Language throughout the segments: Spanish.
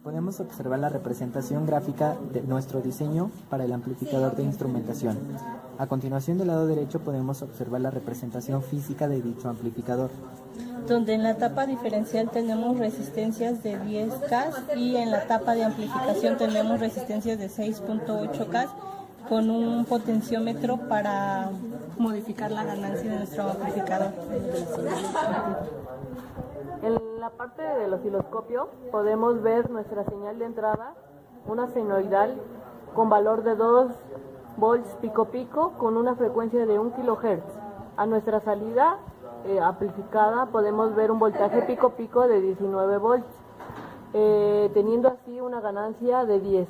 Podemos observar la representación gráfica de nuestro diseño para el amplificador de instrumentación. A continuación, del lado derecho podemos observar la representación física de dicho amplificador, donde en la tapa diferencial tenemos resistencias de 10K y en la tapa de amplificación tenemos resistencias de 6.8K con un potenciómetro para modificar la ganancia de nuestro amplificador. En la parte del osciloscopio podemos ver nuestra señal de entrada, una senoidal con valor de 2 volts pico pico con una frecuencia de 1 kHz. A nuestra salida amplificada podemos ver un voltaje pico pico de 19 volts, teniendo así una ganancia de 10.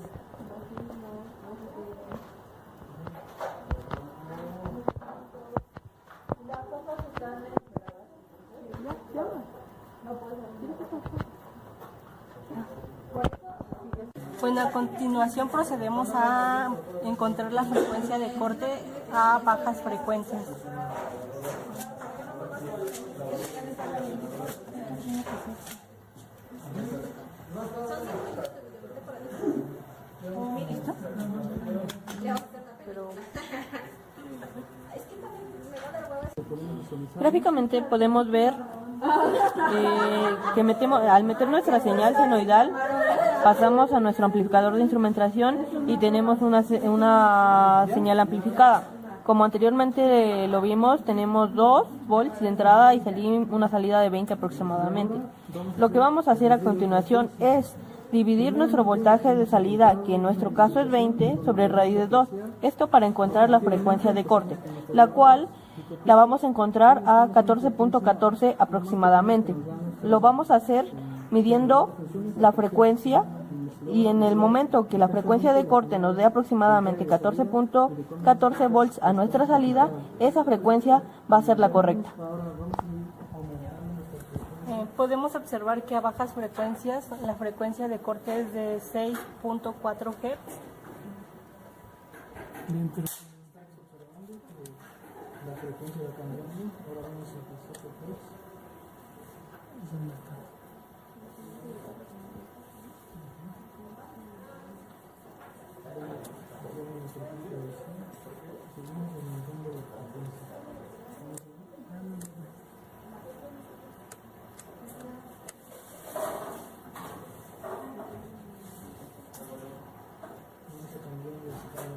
Bueno, a continuación procedemos a encontrar la frecuencia de corte a bajas frecuencias. Gráficamente podemos ver que al meter nuestra señal senoidal pasamos a nuestro amplificador de instrumentación y tenemos una señal amplificada. Como anteriormente lo vimos, tenemos 2 volts de entrada y una salida de 20 aproximadamente. Lo que vamos a hacer a continuación es dividir nuestro voltaje de salida, que en nuestro caso es 20, sobre raíz de 2. Esto para encontrar la frecuencia de corte, la cual la vamos a encontrar a 14.14 aproximadamente. Lo vamos a hacer midiendo la frecuencia y en el momento que la frecuencia de corte nos dé aproximadamente 14.14 volts a nuestra salida, esa frecuencia va a ser la correcta. Podemos observar que a bajas frecuencias la frecuencia de corte es de 6.4 Hz. La frecuencia va cambiando. Ahora vamos a pasar por 3. Seguimos aumentando la frecuencia. Vamos a cambiar de escala.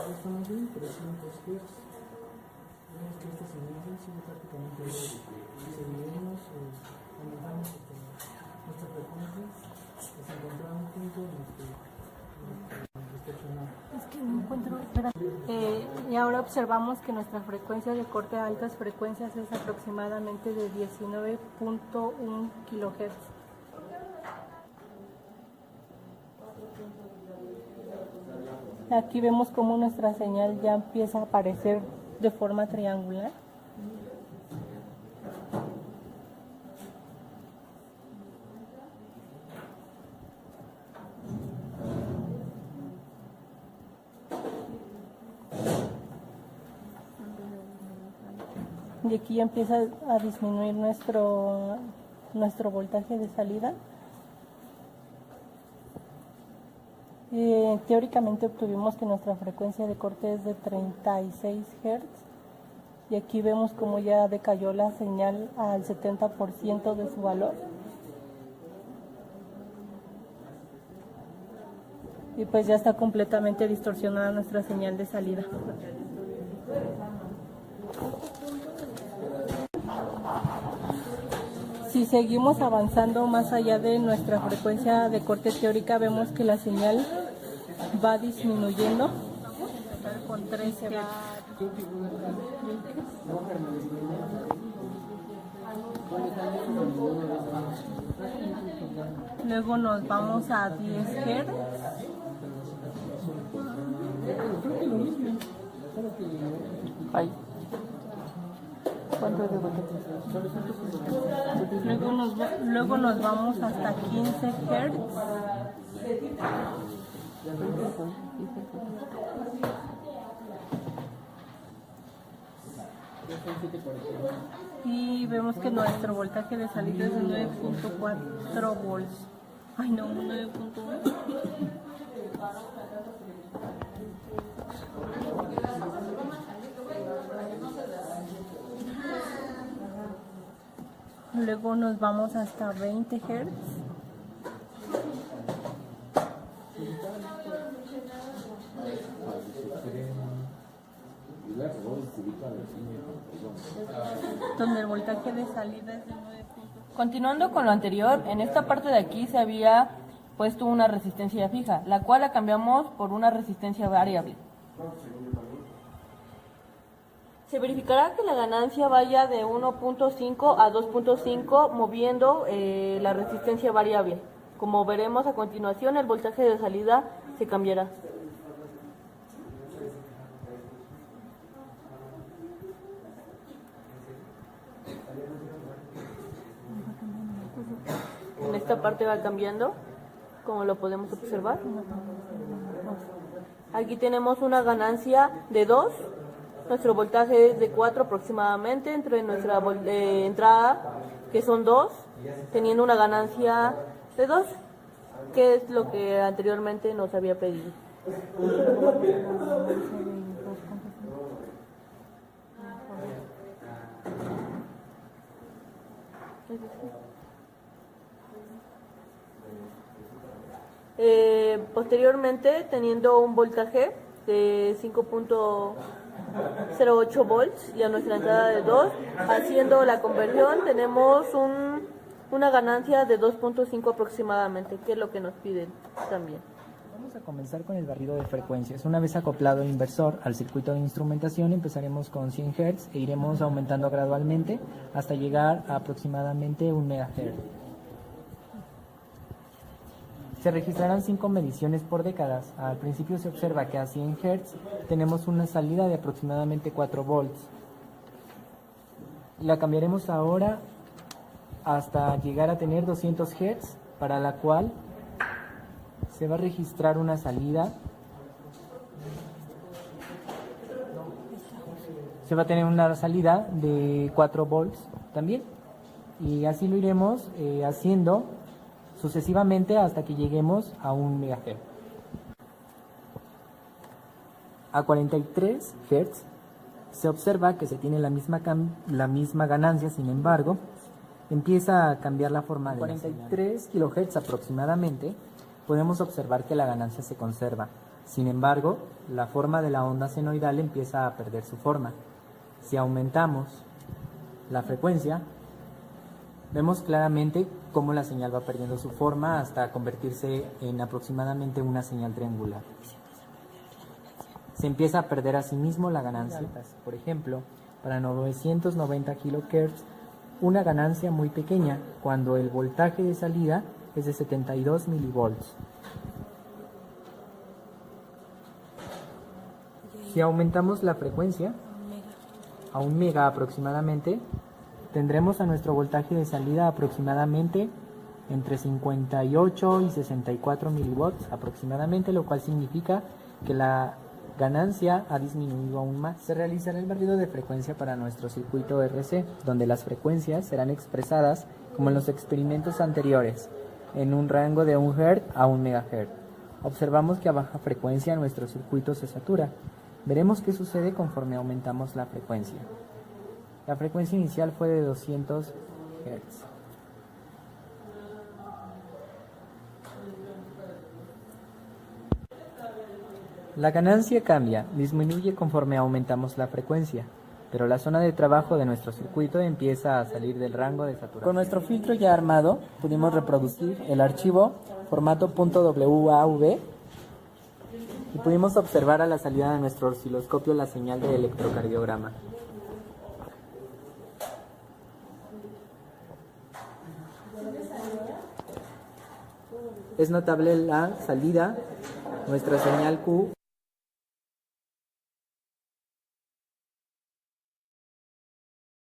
Estamos bien, 300 Hz. Vemos que esta señal sigue prácticamente igual. Si seguimos, aumentamos nuestra frecuencia hasta encontrar un punto en el que distorsionar. Es que no encuentro, espera. Y ahora observamos que nuestra frecuencia de corte a altas frecuencias es aproximadamente de 19.1 kHz. Aquí vemos cómo nuestra señal ya empieza a aparecer de forma triangular. Y aquí ya empieza a disminuir nuestro voltaje de salida. Teóricamente obtuvimos que nuestra frecuencia de corte es de 36 Hz y aquí vemos como ya decayó la señal al 70% de su valor. Y pues ya está completamente distorsionada nuestra señal de salida. Si seguimos avanzando más allá de nuestra frecuencia de corte teórica, vemos que la señal va disminuyendo con 13 Hz. Luego nos vamos a 10 Hz. ¿Cuánto es de voltaje? Luego nos vamos hasta 15 Hz. y vemos que nuestro voltaje de salida es de 9.4 volts. Ay no, 9.1. Luego nos vamos hasta 20 Hz. Donde el voltaje de salida es de 9. Continuando con lo anterior, en esta parte de aquí se había puesto una resistencia fija, la cual la cambiamos por una resistencia variable. Se verificará que la ganancia vaya de 1.5 a 2.5 moviendo la resistencia variable. Como veremos a continuación, el voltaje de salida se cambiará. En esta parte va cambiando, como lo podemos observar. Aquí tenemos una ganancia de 2, nuestro voltaje es de 4 aproximadamente, entre nuestra entrada, que son 2, teniendo una ganancia de 2, que es lo que anteriormente nos había pedido. Posteriormente, teniendo un voltaje de 5.08 volts y a nuestra entrada de 2, haciendo la conversión tenemos una ganancia de 2.5 aproximadamente, que es lo que nos piden también. Vamos a comenzar con el barrido de frecuencias. Una vez acoplado el inversor al circuito de instrumentación, empezaremos con 100 Hz e iremos aumentando gradualmente hasta llegar a aproximadamente 1 MHz. Se registrarán 5 mediciones por décadas. Al principio se observa que a 100 Hz tenemos una salida de aproximadamente 4 volts. La cambiaremos ahora hasta llegar a tener 200 Hz, para la cual se va a registrar una salida. Se va a tener una salida de 4 volts también. Y así lo iremos haciendo sucesivamente hasta que lleguemos a 1 MHz. A 43 Hz se observa que se tiene la misma ganancia, sin embargo, empieza a cambiar la forma de 43 kHz aproximadamente, podemos observar que la ganancia se conserva. Sin embargo, la forma de la onda senoidal empieza a perder su forma. Si aumentamos la frecuencia, vemos claramente cómo la señal va perdiendo su forma hasta convertirse en aproximadamente una señal triangular. Se empieza a perder a sí mismo la ganancia. Por ejemplo, para 990 kHz, una ganancia muy pequeña cuando el voltaje de salida es de 72 milivolts. Si aumentamos la frecuencia a 1 mega aproximadamente, tendremos a nuestro voltaje de salida aproximadamente entre 58 y 64 milivolts aproximadamente, lo cual significa que la ganancia ha disminuido aún más. Se realizará el barrido de frecuencia para nuestro circuito RC, donde las frecuencias serán expresadas como en los experimentos anteriores, en un rango de 1 Hz a 1 MHz. Observamos que a baja frecuencia nuestro circuito se satura. Veremos qué sucede conforme aumentamos la frecuencia. La frecuencia inicial fue de 200 Hz. La ganancia cambia, disminuye conforme aumentamos la frecuencia, pero la zona de trabajo de nuestro circuito empieza a salir del rango de saturación. Con nuestro filtro ya armado, pudimos reproducir el archivo formato .wav y pudimos observar a la salida de nuestro osciloscopio la señal de electrocardiograma. Es notable la salida, nuestra señal Q